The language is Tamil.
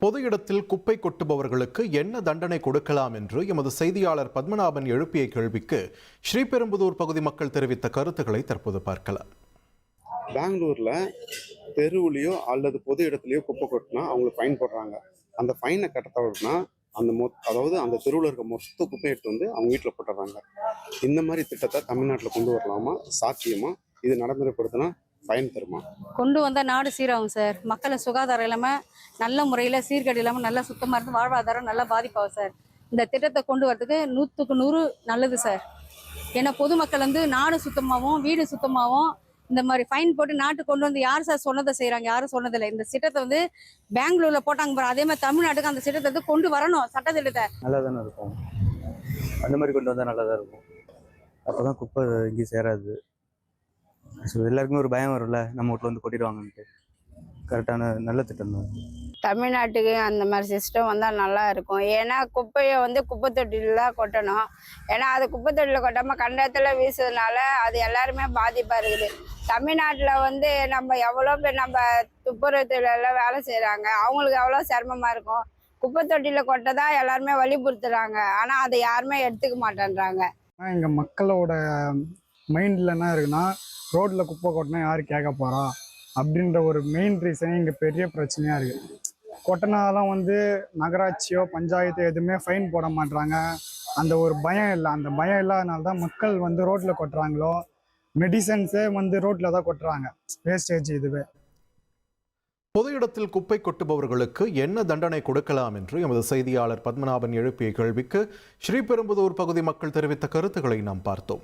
பொது இடத்தில் குப்பை கொட்டுபவர்களுக்கு என்ன தண்டனை கொடுக்கலாம் என்று எமது செய்தியாளர் பத்மநாபன் எழுப்பிய கேள்விக்கு ஸ்ரீபெரும்புதூர் பகுதி மக்கள் தெரிவித்த கருத்துக்களை தற்போது பார்க்கலாம். பெங்களூர்ல தெருவுலையோ அல்லது பொது இடத்துலையோ குப்பை கொட்டினா அவங்களுக்கு ஃபைன் போடுறாங்க. அந்த ஃபைனை கட்ட தவறுனா அதாவது அந்த தெருவில் இருக்க மொத்த குப்பை எடுத்து வந்து அவங்க வீட்டில் போட்டுறாங்க. இந்த மாதிரி திட்டத்தை தமிழ்நாட்டில் கொண்டு வரலாமா? சாத்தியமா? இது நடைமுறைப்படுத்தினா பயன் தருமா? கொண்டு வந்தால் நாடு சீராகும் சார். மக்களை சுகாதாரம் இல்லாமல் நல்ல முறையில் சீர்கேடு இல்லாமல் நல்லா சுத்தமாக இருந்து வாழ்வாதாரம் நல்லா பாதிப்பாகும் சார். இந்த திட்டத்தை கொண்டு வரதுக்கு 100க்கு 100 நல்லது சார். ஏன்னா பொதுமக்கள் வந்து நாடு சுத்தமாகவும் வீடு சுத்தமாகவும் இந்த மாதிரி ஃபைன் போட்டு நாட்டு கொண்டு வந்து யார் சார் சொன்னதை செய்கிறாங்க? யாரும் சொன்னதில்லை. இந்த திட்டத்தை வந்து பெங்களூரில் போட்டாங்க பாரு, அதே மாதிரி தமிழ்நாட்டுக்கு அந்த திட்டத்தை வந்து கொண்டு வரணும். சட்டத்திட்டத்தை நல்லா தானே இருக்கும். அந்த மாதிரி கொண்டு வந்தால் நல்லா தான் இருக்கும். அப்போ தான் குப்பை இங்கேயும் சேராது. ஸோ எல்லாருக்குமே ஒரு பயம் வரும்ல, நம்ம வீட்டில் வந்து கொட்டிடுவாங்கன்ட்டு. கரெக்டான நல்ல திட்டம் தான். தமிழ்நாட்டுக்கு அந்த மாதிரி சிஸ்டம் வந்தால் நல்லா இருக்கும். ஏன்னா குப்பையை வந்து குப்பை தொட்டியில் தான் கொட்டணும். ஏன்னா அது குப்பை தொட்டியில் கொட்டாமல் கண்டத்தில் வீசுறதுனால அது எல்லாருமே பாதிப்பாக இருக்குது. தமிழ்நாட்டில் வந்து நம்ம எவ்வளோ பேர் நம்ம துப்புரவுத்துறையெல்லாம் வேலை செய்கிறாங்க, அவங்களுக்கு எவ்வளோ சிரமமாக இருக்கும். குப்பை தொட்டியில் கொட்ட தான் எல்லாருமே வலியுறுத்துறாங்க. ஆனால் அதை யாருமே எடுத்துக்க மாட்டேன்றாங்க. எங்கள் மக்களோட மைண்டில் என்ன இருக்குன்னா, ரோட்டில் குப்பை கொட்டினா யார் கேட்க போகிறா அப்படின்ற ஒரு மெயின் ரீசனே இங்கே பெரிய பிரச்சனையாக இருக்குது. கொட்டினாலாம் வந்து நகராட்சியோ பஞ்சாயத்து எதுவுமே ஃபைன் போட மாட்டாங்க. அந்த ஒரு பயம் இல்லை. அந்த பயம் இல்லாதனால தான் மக்கள் வந்து ரோட்டில் கொட்டுறாங்களோ, மெடிசன்ஸே வந்து ரோட்டில் தான் கொட்டுறாங்க. வேஸ்டேஜ் இதுவே. பொது இடத்தில் குப்பை கொட்டுபவர்களுக்கு என்ன தண்டனை கொடுக்கலாம் என்று எமது செய்தியாளர் பத்மநாபன் எழுப்பிய கேள்விக்கு ஸ்ரீபெரும்புதூர் பகுதி மக்கள் தெரிவித்த கருத்துக்களை நாம் பார்த்தோம்.